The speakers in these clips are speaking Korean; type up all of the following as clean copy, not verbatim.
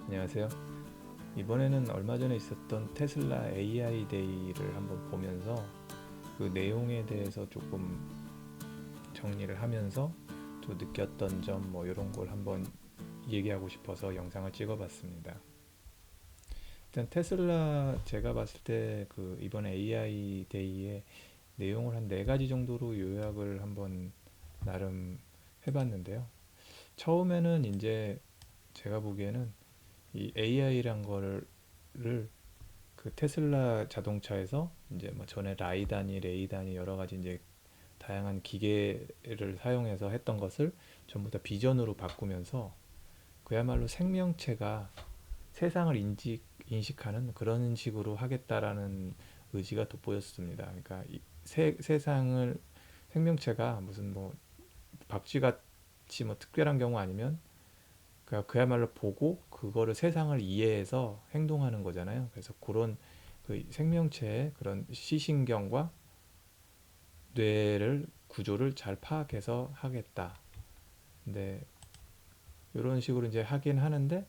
안녕하세요. 이번에는 얼마 전에 있었던 테슬라 AI 데이를 한번 보면서 그 내용에 대해서 조금 정리를 하면서 또 느꼈던 점 이런 걸 한번 얘기하고 싶어서 영상을 찍어봤습니다. 일단 테슬라 제가 봤을 때 그 이번에 AI 데이의 내용을 한 네 가지 정도로 요약을 한번 나름 해봤는데요. 처음에는 이제 제가 보기에는 이 AI란 거를 그 테슬라 자동차에서 이제 뭐 전에 라이다니 레이다니 여러 가지 이제 다양한 기계를 사용해서 했던 것을 전부 다 비전으로 바꾸면서 그야말로 생명체가 세상을 인식하는 그런 식으로 하겠다라는 의지가 돋보였습니다. 그러니까 이 세상을 생명체가 무슨 뭐 박쥐같이 뭐 특별한 경우 아니면 그야말로 보고 그거를 세상을 이해해서 행동하는 거잖아요. 그래서 그런 그 생명체의 그런 시신경과 뇌를 구조를 잘 파악해서 하겠다. 근데 이런 식으로 이제 하긴 하는데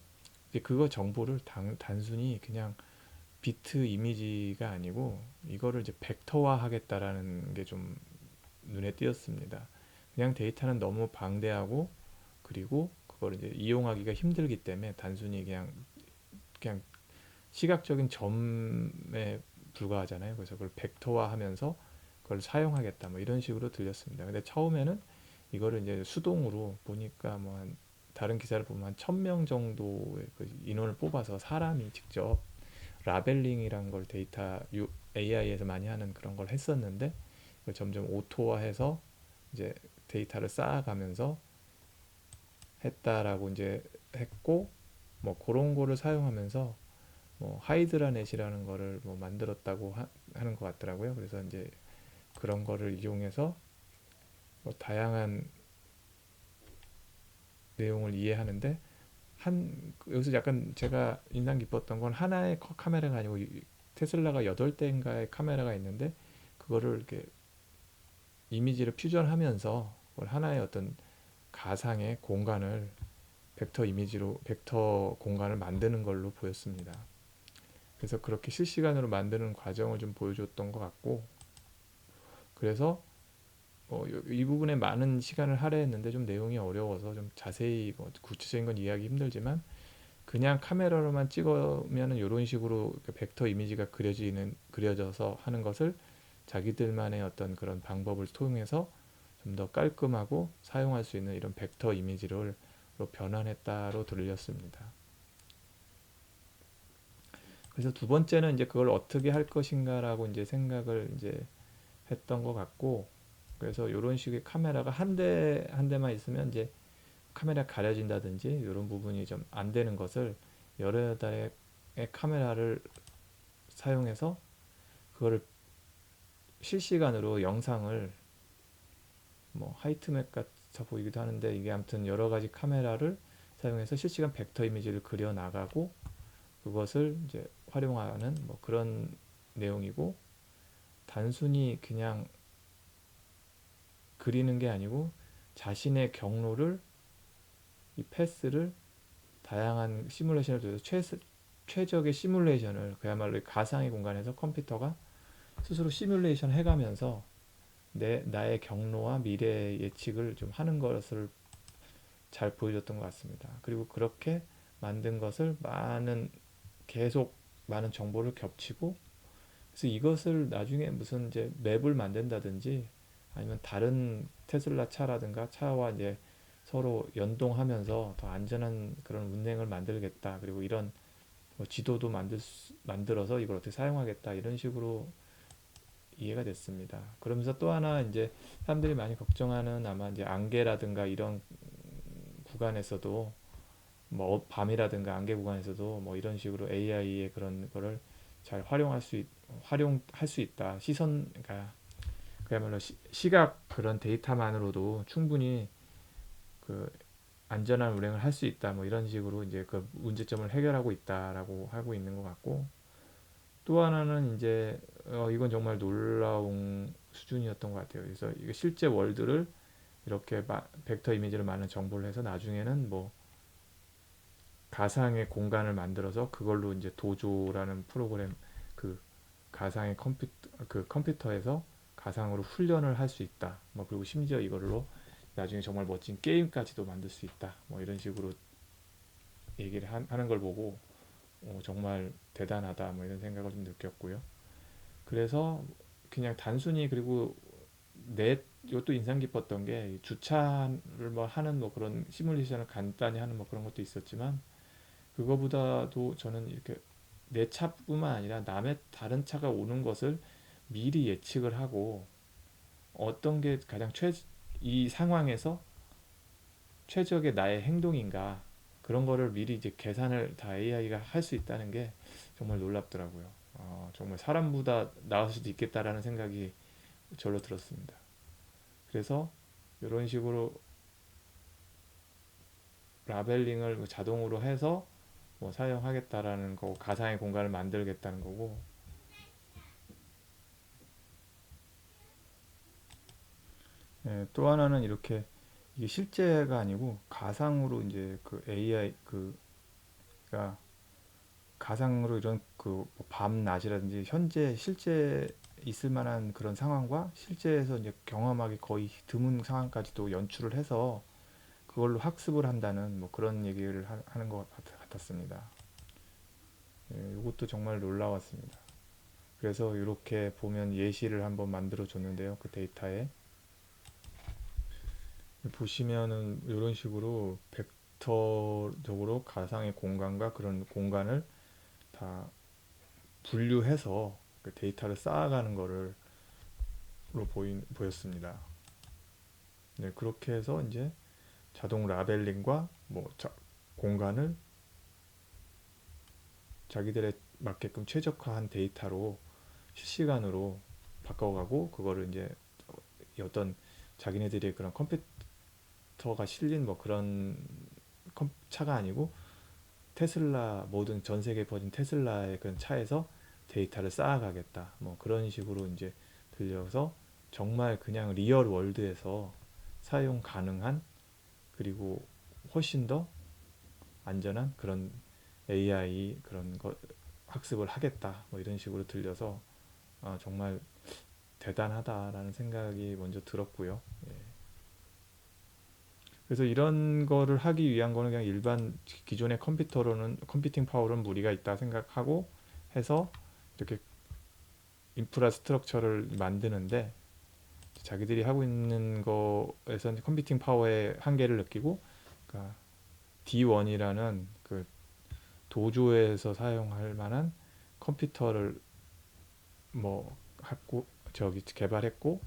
이제 그거 정보를 단순히 그냥 비트 이미지가 아니고 이거를 이제 벡터화 하겠다라는 게 좀 눈에 띄었습니다. 그냥 데이터는 너무 방대하고 그리고 그걸 이제 이용하기가 힘들기 때문에 단순히 그냥 시각적인 점에 불과하잖아요. 그래서 그걸 벡터화하면서 그걸 사용하겠다 뭐 이런 식으로 들렸습니다. 근데 처음에는 이거를 이제 수동으로 보니까 뭐 다른 기사를 보면 한 1000명 정도의 그 인원을 뽑아서 사람이 직접 라벨링이란 걸 데이터 AI에서 많이 하는 그런 걸 했었는데 그걸 점점 오토화해서 이제 데이터를 쌓아가면서 했다라고 이제 했고 뭐 그런 거를 사용하면서 뭐 하이드라넷이라는 거를 뭐 만들었다고 하는 것 같더라고요. 그래서 이제 그런 거를 이용해서 뭐 다양한 내용을 이해하는데 여기서 약간 제가 인상 깊었던 건 하나의 카메라가 아니고 테슬라가 8대인가의 카메라가 있는데 그거를 이렇게 이미지를 퓨전하면서 그걸 하나의 어떤 가상의 공간을 벡터 이미지로 벡터 공간을 만드는 걸로 보였습니다. 그래서 그렇게 실시간으로 만드는 과정을 좀 보여줬던 것 같고 그래서 이 부분에 많은 시간을 할애했는데 좀 내용이 어려워서 좀 자세히 뭐 구체적인 건 이해하기 힘들지만 그냥 카메라로만 찍으면 이런 식으로 벡터 이미지가 그려져서 하는 것을 자기들만의 어떤 그런 방법을 통해서 좀 더 깔끔하고 사용할 수 있는 이런 벡터 이미지로 변환했다로 들렸습니다. 그래서 두 번째는 이제 그걸 어떻게 할 것인가라고 이제 생각을 이제 했던 것 같고 그래서 이런 식의 카메라가 한 대만 있으면 이제 카메라 가려진다든지 이런 부분이 좀 안 되는 것을 여러 대의 카메라를 사용해서 그거를 실시간으로 영상을 뭐 하이트맵 같아 보이기도 하는데 이게 아무튼 여러 가지 카메라를 사용해서 실시간 벡터 이미지를 그려 나가고 그것을 이제 활용하는 뭐 그런 내용이고 단순히 그냥 그리는 게 아니고 자신의 경로를 이 패스를 다양한 시뮬레이션을 통해서 최적의 시뮬레이션을 그야말로 가상의 공간에서 컴퓨터가 스스로 시뮬레이션 해가면서 나의 경로와 미래 예측을 좀 하는 것을 잘 보여줬던 것 같습니다. 그리고 그렇게 만든 것을 계속 많은 정보를 겹치고 그래서 이것을 나중에 무슨 이제 맵을 만든다든지 아니면 다른 테슬라 차라든가 차와 이제 서로 연동하면서 더 안전한 그런 운행을 만들겠다. 그리고 이런 뭐 지도도 만들어서 이걸 어떻게 사용하겠다. 이런 식으로 이해가 됐습니다. 그러면서 또 하나 이제 사람들이 많이 걱정하는 아마 이제 안개라든가 이런 구간에서도 뭐 밤이라든가 안개 구간에서도 뭐 이런 식으로 AI의 그런 거를 잘 활용할 수 있다. 그러니까 그야말로 시각 그런 데이터만으로도 충분히 그 안전한 운행을 할 수 있다. 뭐 이런 식으로 이제 그 문제점을 해결하고 있다라고 하고 있는 것 같고 또 하나는 이제 이건 정말 놀라운 수준이었던 것 같아요. 그래서 이게 실제 월드를 이렇게 벡터 이미지를 많은 정보를 해서 나중에는 뭐 가상의 공간을 만들어서 그걸로 이제 도조라는 프로그램, 그 가상의 컴퓨터에서 가상으로 훈련을 할 수 있다. 뭐 그리고 심지어 이걸로 나중에 정말 멋진 게임까지도 만들 수 있다. 뭐 이런 식으로 얘기를 하는 걸 보고 정말 대단하다. 뭐 이런 생각을 좀 느꼈고요. 그래서 그냥 단순히, 그리고 이것도 인상 깊었던 게 주차를 뭐 하는 뭐 그런 시뮬레이션을 간단히 하는 뭐 그런 것도 있었지만, 그거보다도 저는 이렇게 내 차뿐만 아니라 남의 다른 차가 오는 것을 미리 예측을 하고 어떤 게 가장 이 상황에서 최적의 나의 행동인가, 그런 거를 미리 이제 계산을 다 AI가 할 수 있다는 게 정말 놀랍더라고요. 정말 사람보다 나을 수도 있겠다라는 생각이 절로 들었습니다. 그래서 이런 식으로 라벨링을 자동으로 해서 뭐 사용하겠다라는 거, 가상의 공간을 만들겠다는 거고, 예, 또 하나는 이렇게 이게 실제가 아니고 가상으로 이제 그 AI 그가 가상으로 이런 그 밤낮이라든지 현재 실제 있을 만한 그런 상황과 실제에서 이제 경험하기 거의 드문 상황까지도 연출을 해서 그걸로 학습을 한다는 뭐 그런 얘기를 하는 것 같았습니다. 예, 이것도 정말 놀라웠습니다. 그래서 이렇게 보면 예시를 한번 만들어 줬는데요. 그 데이터에 보시면은 이런 식으로 벡터적으로 가상의 공간과 그런 공간을 다 분류해서 그 데이터를 쌓아가는 거를 보였습니다. 네, 그렇게 해서 이제 자동 라벨링과 뭐 공간을 자기들에 맞게끔 최적화한 데이터로 실시간으로 바꿔가고, 그거를 이제 어떤 자기네들의 그런 컴퓨터가 실린 뭐 그런 차가 아니고 테슬라, 모든 전 세계에 퍼진 테슬라의 그런 차에서 데이터를 쌓아가겠다. 뭐 그런 식으로 이제 들려서 정말 그냥 리얼 월드에서 사용 가능한, 그리고 훨씬 더 안전한 그런 AI 그런 거 학습을 하겠다. 뭐 이런 식으로 들려서 정말 대단하다라는 생각이 먼저 들었고요. 예. 그래서 이런 거를 하기 위한 거는 그냥 일반 기존의 컴퓨터로는 컴퓨팅 파워로는 무리가 있다 생각하고 해서 이렇게 인프라스트럭처를 만드는데, 자기들이 하고 있는 거에서 컴퓨팅 파워의 한계를 느끼고, 그러니까 D1이라는 그 도조에서 사용할 만한 컴퓨터를 뭐 갖고 저기 개발했고,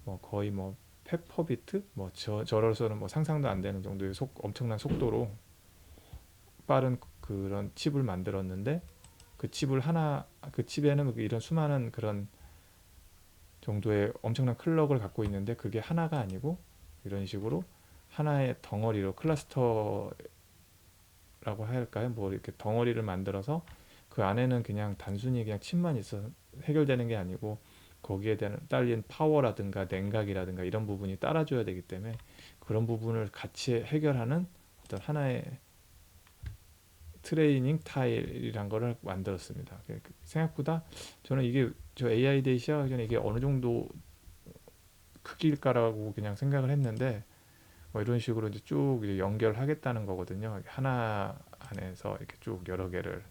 뭐 거의 뭐 페퍼비트 뭐 저로서는 뭐 상상도 안 되는 정도의 엄청난 속도로 빠른 그런 칩을 만들었는데, 그 칩에는 이런 수많은 그런 정도의 엄청난 클럭을 갖고 있는데, 그게 하나가 아니고 이런 식으로 하나의 덩어리로 클러스터라고 할까요? 뭐 이렇게 덩어리를 만들어서 그 안에는 그냥 단순히 그냥 칩만 있어 해결되는 게 아니고, 거기에 대한 딸린 파워라든가 냉각이라든가 이런 부분이 따라줘야 되기 때문에 그런 부분을 같이 해결하는 어떤 하나의 트레이닝 타일이란 거를 만들었습니다. 생각보다 저는 이게 저 AI 데이 시작하기 전에 이게 어느 정도 크기일까라고 그냥 생각을 했는데, 뭐 이런 식으로 이제 쭉 이제 연결하겠다는 거거든요. 하나 안에서 이렇게 쭉 여러 개를.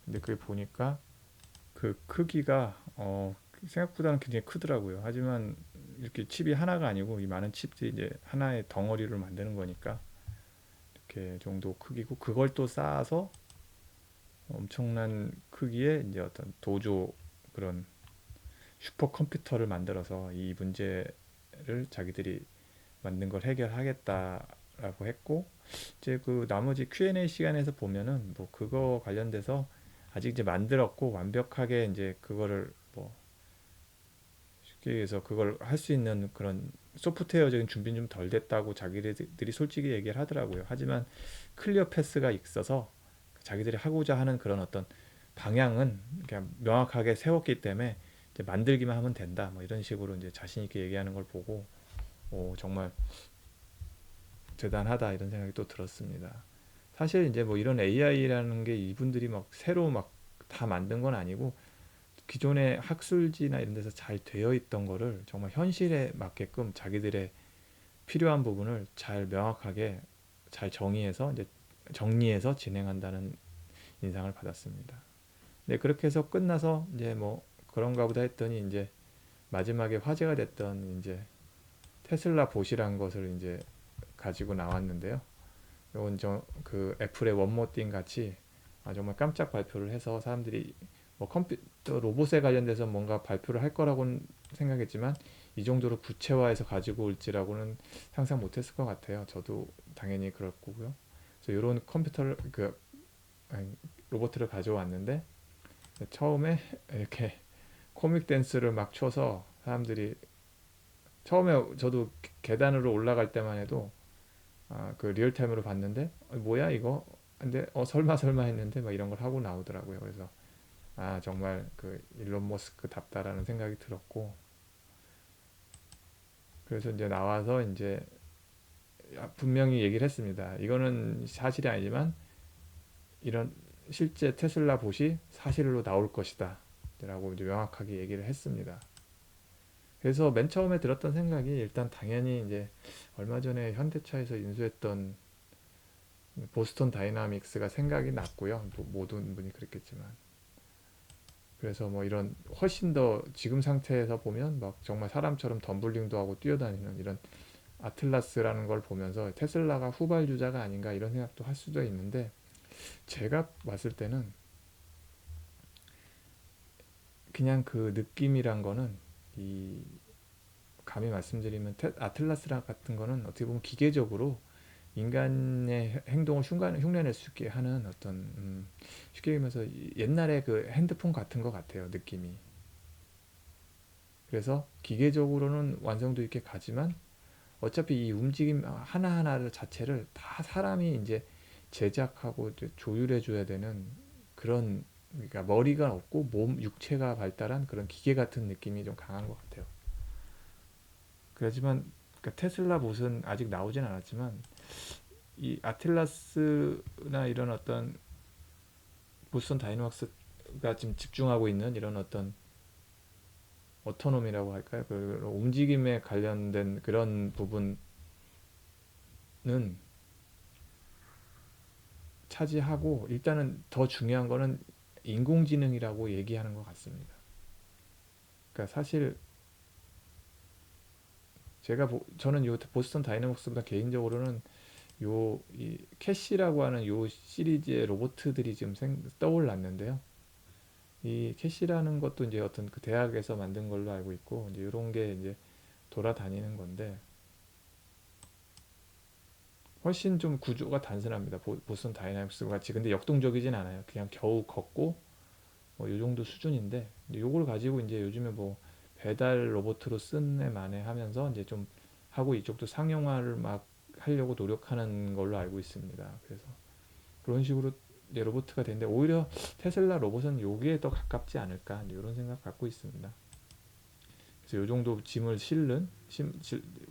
근데 그게 보니까 그 크기가 생각보다는 굉장히 크더라고요. 하지만 이렇게 칩이 하나가 아니고 이 많은 칩들이 이제 하나의 덩어리를 만드는 거니까 이렇게 정도 크기고, 그걸 또 쌓아서 엄청난 크기의 이제 어떤 도조, 그런 슈퍼컴퓨터를 만들어서 이 문제를 자기들이 만든 걸 해결하겠다라고 했고, 이제 그 나머지 Q&A 시간에서 보면은 뭐 그거 관련돼서 아직 이제 만들었고 완벽하게 이제 그거를 뭐 쉽게 얘기해서 그걸 할 수 있는 그런 소프트웨어적인 준비는 좀 덜 됐다고 자기들이 솔직히 얘기를 하더라고요. 하지만 클리어 패스가 있어서 자기들이 하고자 하는 그런 어떤 방향은 그냥 명확하게 세웠기 때문에 이제 만들기만 하면 된다. 뭐 이런 식으로 이제 자신 있게 얘기하는 걸 보고 정말 대단하다 이런 생각이 또 들었습니다. 사실 이제 뭐 이런 AI라는 게 이분들이 막 새로 막 다 만든 건 아니고 기존의 학술지나 이런 데서 잘 되어 있던 거를 정말 현실에 맞게끔 자기들의 필요한 부분을 잘 명확하게 잘 정의해서 이제 정리해서 진행한다는 인상을 받았습니다. 네, 그렇게 해서 끝나서 이제 뭐 그런가 보다 했더니 이제 마지막에 화제가 됐던 이제 테슬라 봇이라는 것을 이제 가지고 나왔는데요. 이건 그 애플의 원모 띵 같이 정말 깜짝 발표를 해서 사람들이 뭐 컴퓨터 로봇에 관련돼서 뭔가 발표를 할 거라고는 생각했지만 이 정도로 구체화해서 가지고 올지라고는 상상 못했을 것 같아요. 저도 당연히 그럴 거고요. 그래서 이런 컴퓨터를 아니, 로봇을 가져왔는데 처음에 이렇게 코믹 댄스를 막 춰서 사람들이 처음에 저도 계단으로 올라갈 때만 해도 그 리얼타임으로 봤는데 뭐야 이거? 근데 설마 설마 했는데 막 이런 걸 하고 나오더라고요. 그래서 정말 그 일론 머스크답다라는 생각이 들었고 그래서 이제 나와서 이제 분명히 얘기를 했습니다. 이거는 사실이 아니지만 이런 실제 테슬라 봇이 사실로 나올 것이다 라고 이제 명확하게 얘기를 했습니다. 그래서 맨 처음에 들었던 생각이 일단 당연히 이제 얼마 전에 현대차에서 인수했던 보스턴 다이나믹스가 생각이 났고요. 모든 분이 그랬겠지만. 그래서 뭐 이런 훨씬 더 지금 상태에서 보면 막 정말 사람처럼 덤블링도 하고 뛰어다니는 이런 아틀라스라는 걸 보면서 테슬라가 후발주자가 아닌가 이런 생각도 할 수도 있는데 제가 봤을 때는 그냥 그 느낌이란 거는 이 감히 말씀드리면 아틀라스 같은 거는 어떻게 보면 기계적으로 인간의 행동을 흉내낼 수 있게 하는 어떤 쉽게 얘기하면서 옛날에 그 핸드폰 같은 것 같아요 느낌이. 그래서 기계적으로는 완성도 있게 가지만 어차피 이 움직임 하나하나를 자체를 다 사람이 이제 제작하고 조율해 줘야 되는 그런 그러니까 머리가 없고 몸 육체가 발달한 그런 기계 같은 느낌이 좀 강한 것 같아요. 그렇지만 그러니까 테슬라 봇은 아직 나오진 않았지만 이 아틀라스나 이런 어떤 보스턴 다이너믹스가 지금 집중하고 있는 이런 어떤 오토놈이라고 할까요? 그 움직임에 관련된 그런 부분은 차지하고 일단은 더 중요한 거는 인공지능이라고 얘기하는 것 같습니다. 그러니까 사실 저는 요 보스턴 다이너믹스보다 개인적으로는 요 이 캐시라고 하는 요 시리즈의 로봇들이 지금 떠올랐는데요. 이 캐시라는 것도 이제 어떤 그 대학에서 만든 걸로 알고 있고 이제 이런 게 이제 돌아다니는 건데 훨씬 좀 구조가 단순합니다. 보스턴 다이나믹스 같이. 근데 역동적이진 않아요. 그냥 겨우 걷고 뭐 이 정도 수준인데 요걸 가지고 이제 요즘에 뭐 배달 로봇으로 쓴 애 만에 하면서 이제 좀 하고 이쪽도 상용화를 막 하려고 노력하는 걸로 알고 있습니다. 그래서 그런 식으로 이제 로봇가 되는데 오히려 테슬라 로봇은 여기에 더 가깝지 않을까 이런 생각 갖고 있습니다. 그래서 이 정도 짐을 실는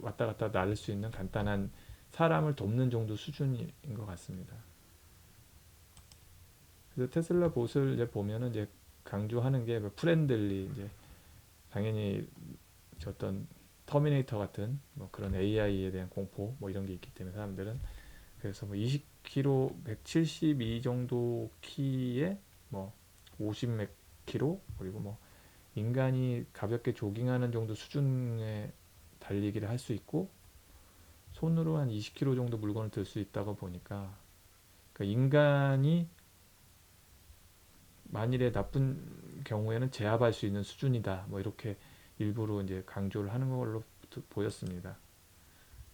왔다 갔다 나를 수 있는 간단한 사람을 돕는 정도 수준인 것 같습니다. 그래서 테슬라 봇을 이제 보면은 이제 강조하는 게 프렌들리 이제 당연히 어떤 터미네이터 같은 뭐 그런 AI에 대한 공포 뭐 이런 게 있기 때문에 사람들은 그래서 뭐 20kg, 172 정도 키에 뭐 50 몇 킬로 그리고 뭐 인간이 가볍게 조깅하는 정도 수준의 달리기를 할 수 있고 손으로 한 20kg 정도 물건을 들 수 있다고 보니까 그러니까 인간이 만일에 나쁜 경우에는 제압할 수 있는 수준이다. 뭐 이렇게 일부러 이제 강조를 하는 걸로 보였습니다.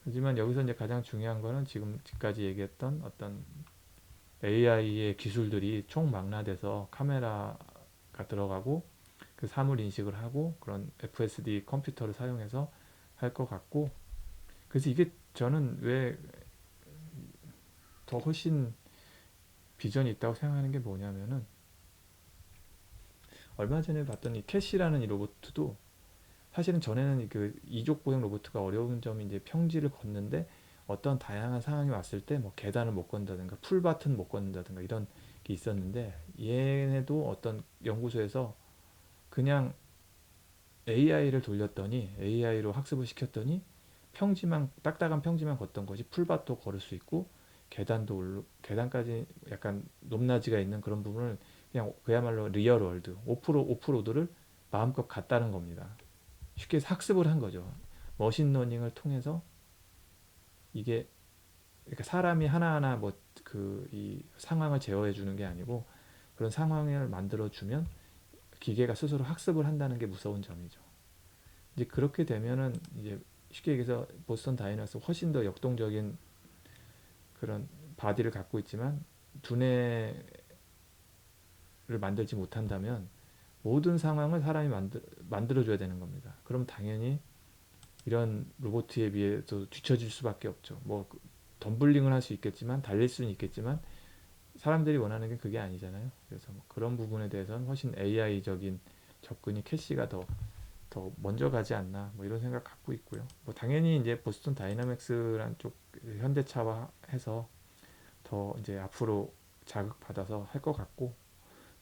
하지만 여기서 이제 가장 중요한 거는 지금까지 얘기했던 어떤 AI의 기술들이 총망라돼서 카메라가 들어가고 그 사물 인식을 하고 그런 FSD 컴퓨터를 사용해서 할 것 같고 그래서 이게 저는 왜 더 훨씬 비전이 있다고 생각하는 게 뭐냐면은 얼마 전에 봤던 이 캐시라는 이 로봇도 사실은 전에는 그 이족 보행 로봇가 어려운 점이 이제 평지를 걷는데 어떤 다양한 상황이 왔을 때 뭐 계단을 못 건다든가 풀밭은 못 건다든가 이런 게 있었는데, 얘네도 어떤 연구소에서 그냥 AI를 돌렸더니 AI로 학습을 시켰더니 평지만 딱딱한 평지만 걷던 것이 풀밭도 걸을 수 있고 계단까지 약간 높낮이가 있는 그런 부분을 그냥 그야말로 리얼 월드 오프로드를 마음껏 갔다는 겁니다. 쉽게 학습을 한 거죠. 머신러닝을 통해서 이게, 그러니까 사람이 하나하나 뭐 그 이 상황을 제어해 주는 게 아니고 그런 상황을 만들어 주면 기계가 스스로 학습을 한다는 게 무서운 점이죠. 이제 그렇게 되면은 이제 쉽게 얘기해서 보스턴 다이너스 훨씬 더 역동적인 그런 바디를 갖고 있지만 두뇌를 만들지 못한다면 모든 상황을 사람이 만들어줘야 되는 겁니다. 그럼 당연히 이런 로봇에 비해서 뒤처질 수밖에 없죠. 뭐 덤블링을 할 수 있겠지만 달릴 수는 있겠지만 사람들이 원하는 게 그게 아니잖아요. 그래서 뭐 그런 부분에 대해서는 훨씬 AI적인 접근이 캐시가 더 먼저 가지 않나 뭐 이런 생각 갖고 있고요. 뭐 당연히 이제 보스턴 다이나믹스란 쪽 현대차와 해서 더 이제 앞으로 자극받아서 할 것 같고,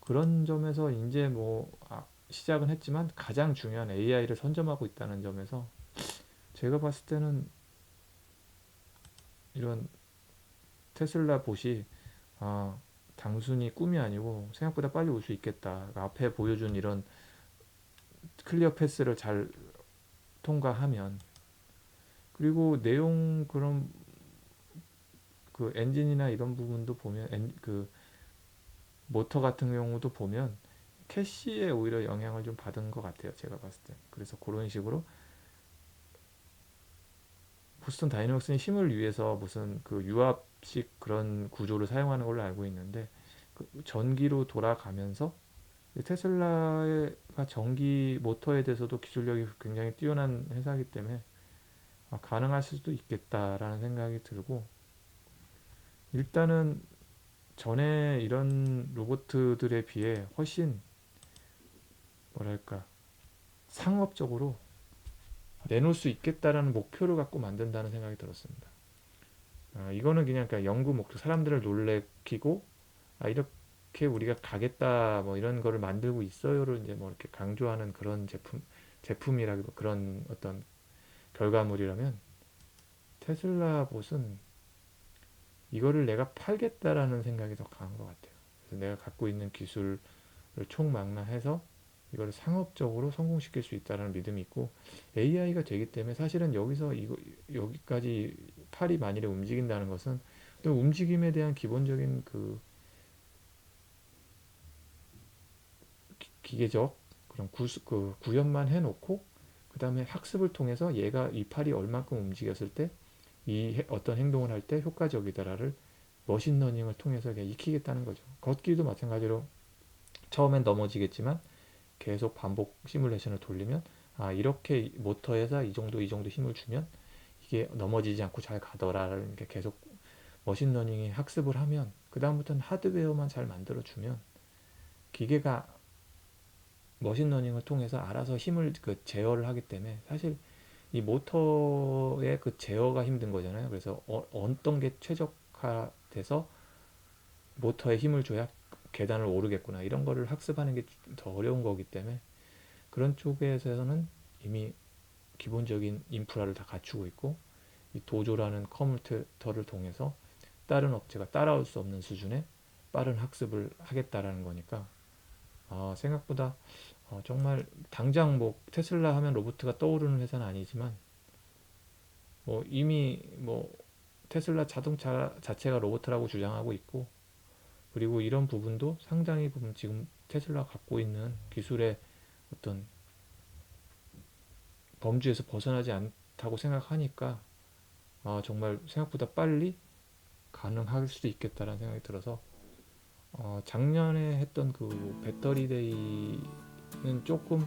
그런 점에서 이제 뭐 시작은 했지만 가장 중요한 AI를 선점하고 있다는 점에서 제가 봤을 때는 이런 테슬라 봇이 아, 단순히 꿈이 아니고 생각보다 빨리 올 수 있겠다. 앞에 보여준 이런 클리어 패스를 잘 통과하면, 그리고 내용 그런 그 엔진이나 이런 부분도 보면 그 모터 같은 경우도 보면 캐시에 오히려 영향을 좀 받은 것 같아요. 제가 봤을 때. 그래서 그런 식으로 보스턴 다이내믹스는 힘을 위해서 무슨 그 유압식 그런 구조를 사용하는 걸로 알고 있는데, 그 전기로 돌아가면서 테슬라가 전기 모터에 대해서도 기술력이 굉장히 뛰어난 회사이기 때문에 가능할 수도 있겠다라는 생각이 들고, 일단은 전에 이런 로봇들에 비해 훨씬 뭐랄까 상업적으로 내놓을 수 있겠다라는 목표를 갖고 만든다는 생각이 들었습니다. 이거는 그냥 연구 목표, 사람들을 놀래키고 이렇게 우리가 가겠다 뭐 이런 거를 만들고 있어요를 이제 뭐 이렇게 강조하는 그런 제품이라기보 그런 어떤 결과물이라면, 테슬라 봇은 이거를 내가 팔겠다라는 생각이 더 강한 것 같아요. 그래서 내가 갖고 있는 기술을 총망라해서 이거를 상업적으로 성공시킬 수 있다는 믿음이 있고, AI가 되기 때문에 사실은 여기까지 팔이 만일에 움직인다는 것은 또 움직임에 대한 기본적인 그 기계적 그런 구현만 해놓고 그 다음에 학습을 통해서 얘가 이 팔이 얼만큼 움직였을 때 이 어떤 행동을 할 때 효과적이다라를 머신러닝을 통해서 그냥 익히겠다는 거죠. 걷기도 마찬가지로 처음엔 넘어지겠지만 계속 반복 시뮬레이션을 돌리면 이렇게 모터에서 이 정도 힘을 주면 이게 넘어지지 않고 잘 가더라라는 게 계속 머신러닝이 학습을 하면, 그 다음부터는 하드웨어만 잘 만들어주면 기계가 머신러닝을 통해서 알아서 힘을 제어를 하기 때문에 사실 이 모터의 그 제어가 힘든 거잖아요. 그래서 어떤 게 최적화돼서 모터에 힘을 줘야 계단을 오르겠구나 이런 거를 학습하는 게 더 어려운 거기 때문에 그런 쪽에서는 이미 기본적인 인프라를 다 갖추고 있고, 이 도조라는 컴퓨터를 통해서 다른 업체가 따라올 수 없는 수준의 빠른 학습을 하겠다라는 거니까 생각보다 정말 당장 뭐 테슬라 하면 로봇가 떠오르는 회사는 아니지만 뭐 이미 뭐 테슬라 자동차 자체가 로봇이라고 주장하고 있고, 그리고 이런 부분도 상당히 보면 지금 테슬라가 갖고 있는 기술의 어떤 범주에서 벗어나지 않다고 생각하니까 정말 생각보다 빨리 가능할 수도 있겠다라는 생각이 들어서 작년에 했던 그 배터리 데이는 조금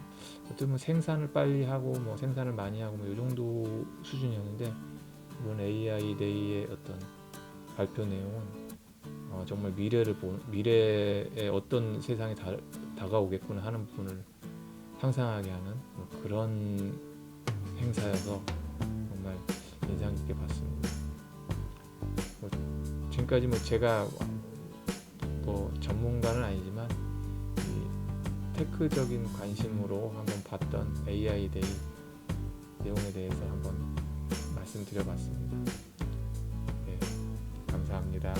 어떻게 보면 생산을 빨리 하고 뭐 생산을 많이 하고 뭐 이 정도 수준이었는데, 이번 AI 데이의 어떤 발표 내용은 정말 미래에 어떤 세상이 다가오겠구나 하는 부분을 상상하게 하는 뭐 그런 행사여서 정말 인상 깊게 봤습니다. 지금까지 뭐 제가 뭐 전문가는 아니지만 이 테크적인 관심으로 한번 봤던 AI 데이 내용에 대해서 한번 말씀드려봤습니다. 네, 감사합니다.